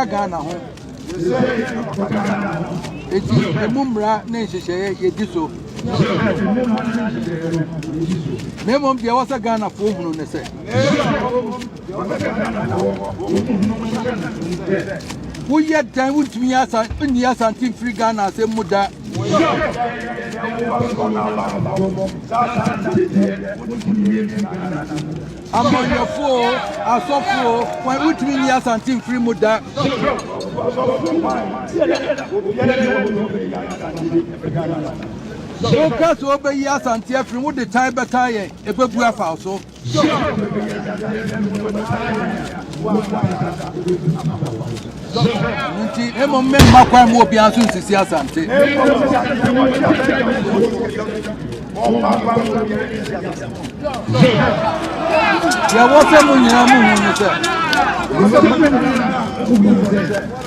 Ghana home. It's a mumbra nation, ye diso. Memon, there was a Ghana for whom they say. Who yet time would me as an anti free Ghana, say Muda. I'm on your four, I saw four, when would me as anti free Muda. So, cast over years and tear from what the time better, a baby also. Emo member kwa mo bi aso sisi asante. Ya wose mu nyina mu hunu se.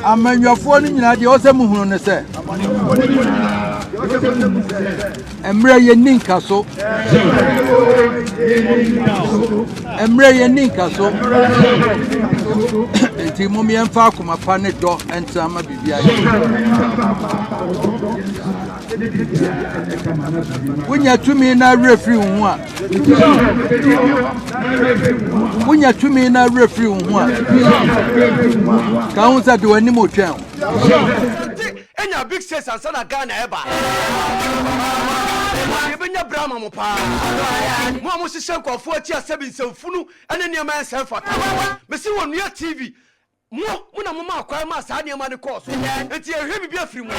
Amanyofo ni nyina de wose mu hunu ne se. Emre ye ninka so. Emre ye ninka so. Enti mo mi emfa akoma pa ne do enta ma bibia ye. Wunya tumi na referee hu a. Wunya tumi na referee hu a. Ka hu sa de wani mo twan. Enya big sense and sana Ghana eba. Yebenya brama mo pa. Mo amusi shenko fo ati asebi nsefunu ene niam ense fata. Mesi wonu ya TV. Mo na mo ma akwa ma sa niam ne course. Enti ehwe bibi afiri mo.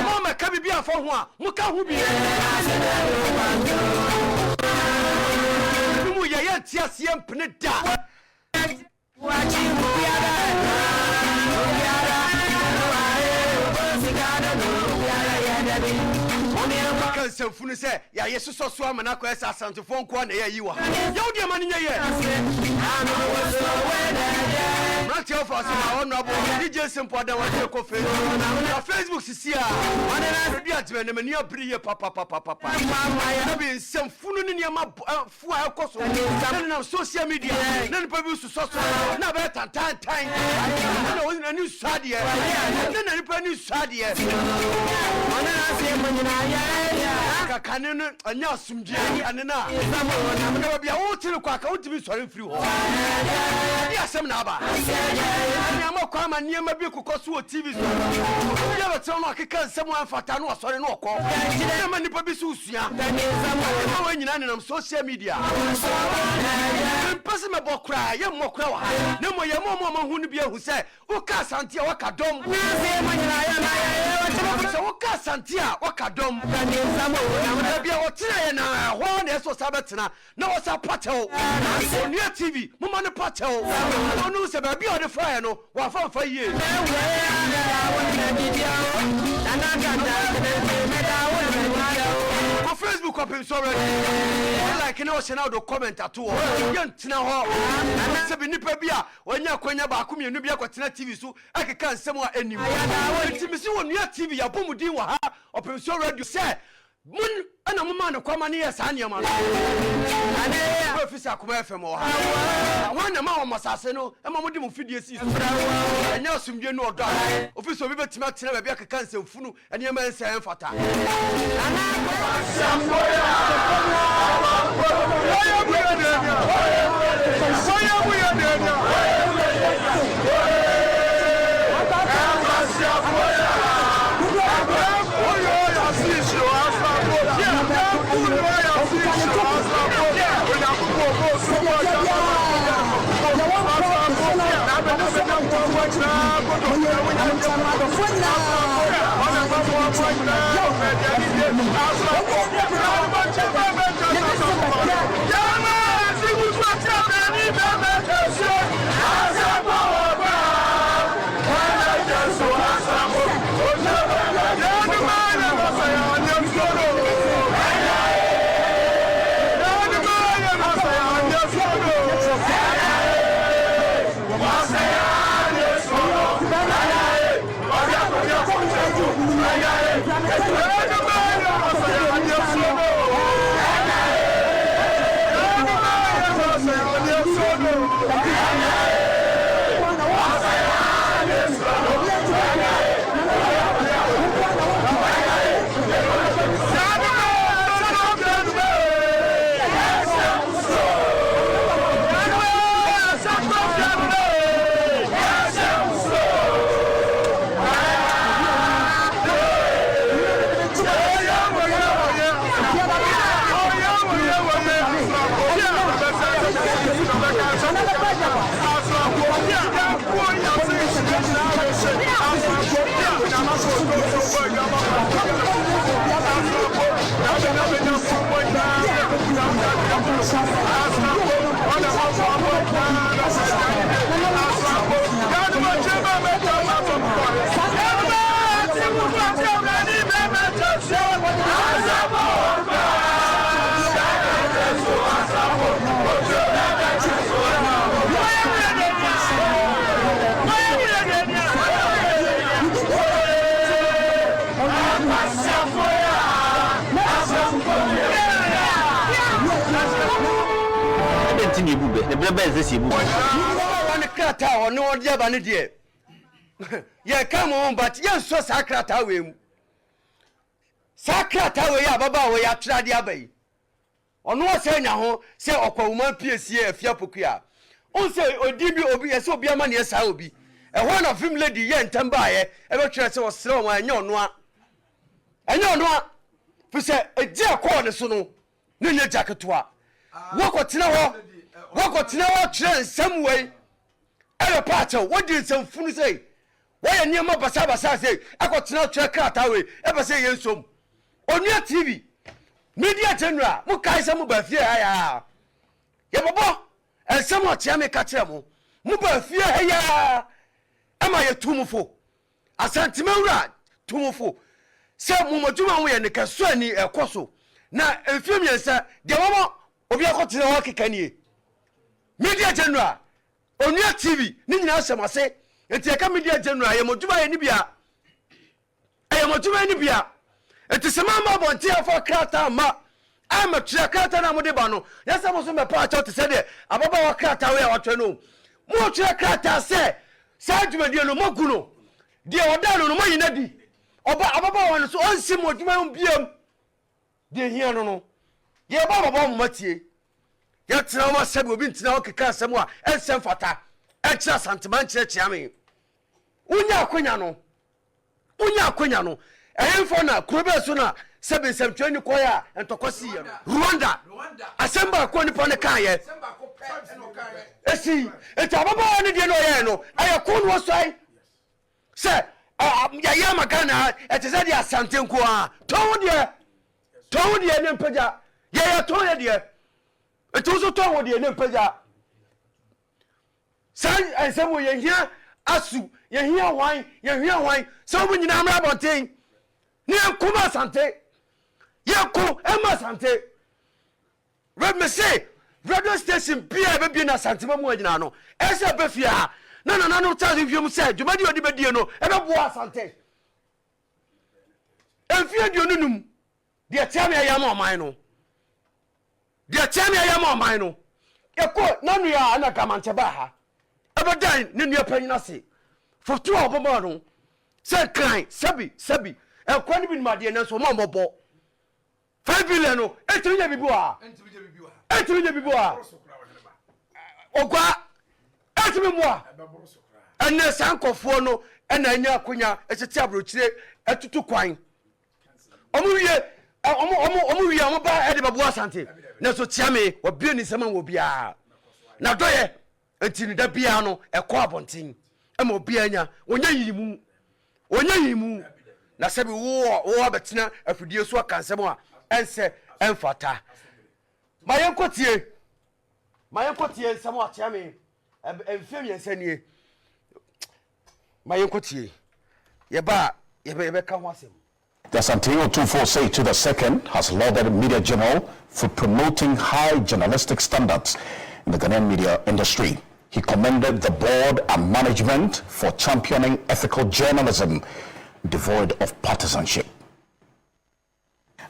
Mo ma ka bibi afo ho a, mo ka ho bi. Mo ye ye ti ase empne da. Sefunu say ya yesu so so amana ko esa Asantehene nko na ya yiwa ya odi amani nye ye Ranti of us na honorable DJ Simple da wa ko Facebook sisi a Fredua Agyeman na mani abri ye papa na bi sefunu ni niam fu a ekoso na social media na ni pa bi su so na be tan na ni sade na ni pa ni sade na se manyina kakane no anya asumdie ane na na bia wo tiri kwa ka wotimi sori free ho ya asem na aba anya makwa ma niam bi kokoso o TV so ya beto no akeka nsem amfata no osori no okọ na ma nipa bi su usua na wa nyina ne nam social media mpese me bokra ye mmokra wa na mo ye mo hu ne bi ahu se wo ka Asante a wakadom so wo ka Asante a wakadom na bia otina na ho na eso sabetena na wo sa patel Onu TV mo ma ne patel onu se ba bia o de fire no wa fa ye Facebook Opemsuo like no se na do comment at all yentina ho se bi nipa bia onya kwanya ba ko mienu bia kwatena TV so akeka nsem a anim timisi Onu TV ya bomudi wa ha Opemsuo radio se mun ana mama ne kwama ne yesa niam no ane office akoma FM ho ha wana ma wo masase no e ma mudi mu fidie si enya asumdie no odo office obi betima tena ba bia keka nsefunu ene ma nsa enfata brebe ezesi bu one krata or no dia ba ne de ye come on but ye so sakrata we mu sakrata we ya baba we ya tra de abai ono se nya ho se okwawuma piesie Afia Pokuaa on se odi bi obi ye se obi ama ne sa obi e ho na film lady ye ntamba ye e be twere se o sere won anya ono a fi se eji akọ ne so no ne nya jaketoa wakotena ho twere nsam wei e pa acho wodi nsam funu sei why any ma basa say akotena twere krata we e be say yensom onua TV media general mu kai se mu ba fie ya ye bobo ensem o tia me ka kire mu ba fie ya ama ye tumufo Asantehene tumufo se mu moduma wo ye ne kaso ani ekoso na enfiem yensa de womo obi akotena ho kekanie media general onua TV ni nyina semase enti eka media general ye moduma ye ni bia enti sema ma bonti afọ krata ma ama twa krata na mode ba no yesa mo so me pa acho te se de ababa wa krata we awatwe no mo twa krata se sa dwumadie no mo gu no de oda no mo yina di oba ababa wa no so onsi mo dwuma biam de hia no ye ba baba mo matie ye tena ma se obi ntina o keka asem a ensem fata e kira santeman kire me unya akonya no ehemfo na krobe so na 720 koya entokosi ye Rwanda asemba ko nipa ne kan ye esi etababa ne de no ye no aye ko no so se ya magana eteze de asante nko a ton de ne mpaja ye ton ye de etuzo ton de ne mpaja san ensemo ye hia asu ye hia wan so bu nyina amra bonten ni kuma Asante ye ko ema Asante red me say radio station bia be na Asante mamu agina no ese be fia na no tell you mu say djumadi odi be die no e be bo Asante enfia di onunum de tia me ayam oman no e ko nanu ya na kamante ba ha e be dan ne nua panyina se fotu obomo no say kan sabi ekwani bi made na so mo bobo 5 billion no etirinya bibu a ogwa etimi mo a enne sankofo no ena anya akonya etete abrochire etutu kwan omu wie omu ba ede babu Asante na so tia me obi ni sema wo bia na doye entini da bia no ekọ abontin e mo bia anya onya yimu na sebi wo betena afidie so akansem a ense enfata mayenkotie nsem a tia me enfiem yensanie mayenkotie ye ka ho asem. The Asantehene Otumfuo say to the second has lauded Media General for promoting high journalistic standards in the Ghanaian media industry. He commended the board and management for championing ethical journalism devoid of partisanship.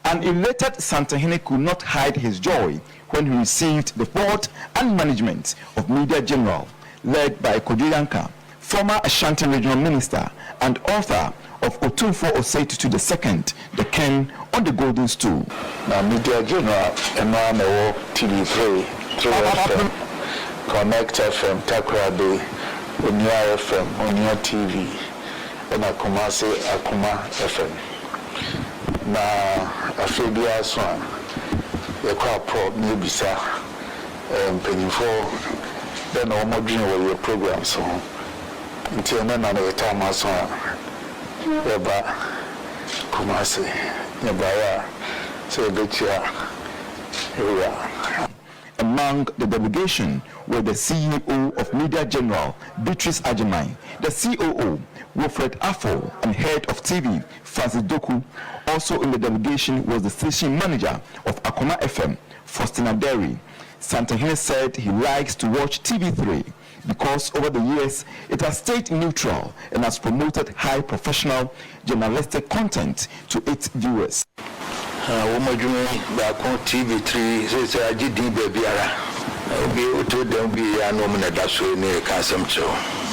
An elated Asantehene could not hide his joy when he received the board and management of Media General, led by Kojo, former Ashanti Regional Minister and author of Otumfuo to the second, the Ken on the Golden Stool. Now, Media General, and TV3, True FM, Connect FM, Takrabe, Onia FM, Onia TV, and Akuma FM. Now, Afia Swan, the crowd pro, Nibisa, Penny 4, then all more dream your program. So, until then, another time I saw Eba Kumasi, Nebaya, say Betia. Among the delegation were the CEO of Media General, Fredua Agyeman, the COO, Wilfred Afo, and head of TV, Francis Doku. Also in the delegation was the station manager of Akoma FM, Faustina Derry. Asantehene said he likes to watch TV3 because over the years it has stayed neutral and has promoted high professional journalistic content to its viewers. TV3 says I did baby ara Obi to dem be ya no na da so ne ka asem cho.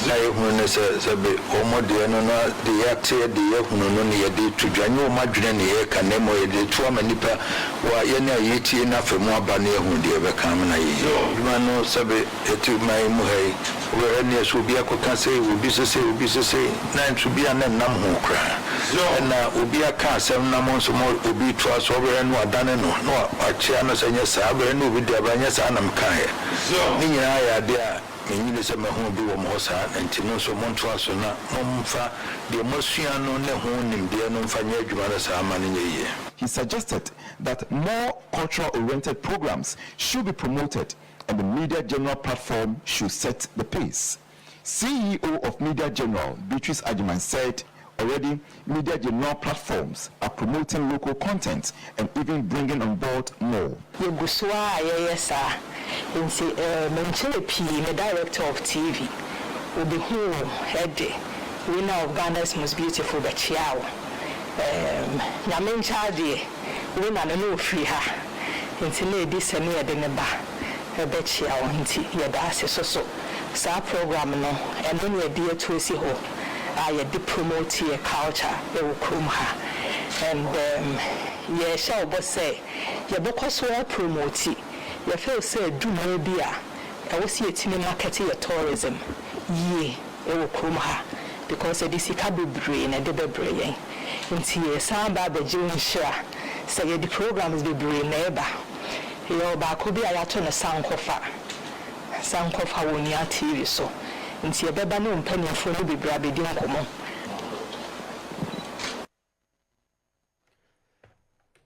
Na ye hunu ne se be omode no na de ya te de ye hunu no ne ye de tudwane o madwene ne ye ka ne mo ye de to amanipa wa ye na ye tie na fa mu aba ne hu de be kan na ye. Duma no se be etu mai mu hai. We ne so bi akoka se obi se na ntu bi an nam ho kra. Na obi aka asem na mo so mo obi to aso be no adane no achia no se nya sa be no obi de abanya sa nam kan ye. Ni nyina ya de a menyine se me ho bi wo mo sa ntino so mo nto aso na momfa de mosua no ne ho nim de no mfa nya adwuma na sa ama ne ye. He suggested that more cultural-oriented programs should be promoted and the Media General platform should set the pace. CEO of Media General, Beatrice Agyeman, said already Media General platforms are promoting local content and even bringing on board more. The director of TV will be who head winner of Ghana's most beautiful Bachiao. Yamin Chadi, winner no free her. Until lady send me a dinner. Bachiao, Yadasi so. Sa program no, and when you're dear to see ho. I promote your culture, they will come her. And ye shall but say, your book was well promote it. Your fellow said, do no beer. I will see it in the market your tourism. Ye, it will come her. Because it is a cabin brain and the brain. Until ye sound by the June share. Say the program is the brain neighbor. Your back could be a lot on a sound cover. Sound cover on your TV so. Nti ebeba no mpanyafo no bibra bedi nkomo.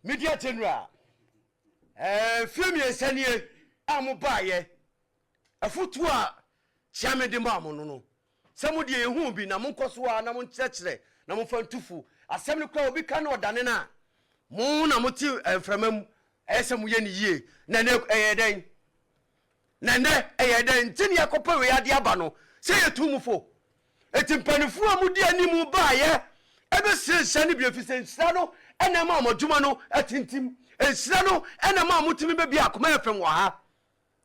Media General film yesanie amubaye afutu a chiamede mamu no samudi ehu bi na monkoso a na monkyekere na monfantufu asem ne kwa obi ka na odane na mo na moti enframam esem ye ne yie na ne eyeden na ne eyeden tini yakopa we ade aba no say etumufo etimpanifo amudi animu baaye ebe sirishani biofise nsira no ena ma amodwuma no atintim nsira no ena ma amutimi be bia akoma efem wa ha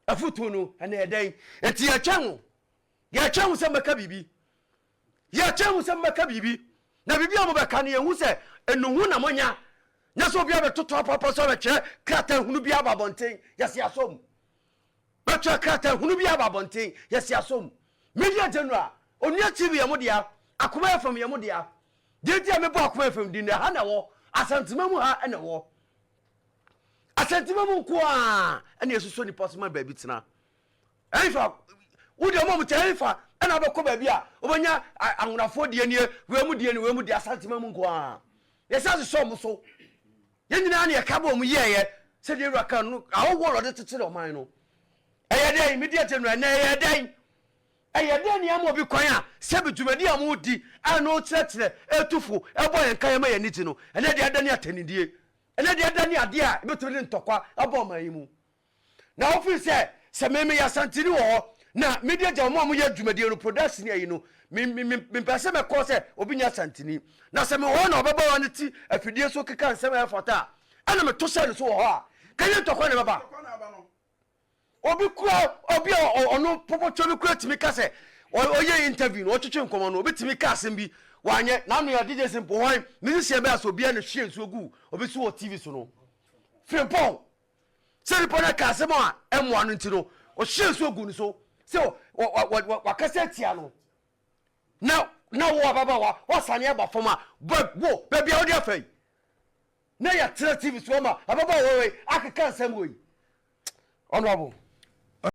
afutu no ena eden eti ya twanwo se maka bibi na bibi amobeka ne yehu se enuhu na monya nya so bia betoto apapa so beche krata hunu bia babonten yesi asom beche krata hunu bia babonten yesi asom. Media General, Onia TV Yamudia, Akuma from Yamudia. Did you remember Akuma from Dinner Hana war? Asantehene ha and a war. Asantehene Kwa, and yes, so possible baby tina. Elifa, would your mom tell Elifa, and I will come baby. Obanya, I'm going to afford the year, where would the Asantehene Kwa? Yes, as a song so. Yenani a cabo ye, said you reckon, our war of the title of mine. A Media General, nay, a day. Ayade am obi kwan a sebedumadi amudi ano kyerɛkyerɛ etufu ebo yenkan ma yaniti no ene de adani atanidie ene de adani ade a betuli ntokwa abo mayimu na ofi se meme ya santini wo na media jamo mo ya dwumadi no production ayi no me pese me ko se obi nya santini na se me wo na obeba wo nti afidie so keka nsem afota ana me to se no so wo a kanye ntokwa ne baba obi kura obi ono popo bi kura timi kase oye interview no twetwe nkomo no obi timi kase bi wanye na no ya DJ simple wan musician be aso bia na hwie nso gu obi so TV so no frimpon se ripo na kase mo a emwa no nti no o hwie nso gu ni so se wa kase tia no na wo baba wa sane aba foma wo be bia odi afai na ya TV so ma baba wo akeka nsem wo honorable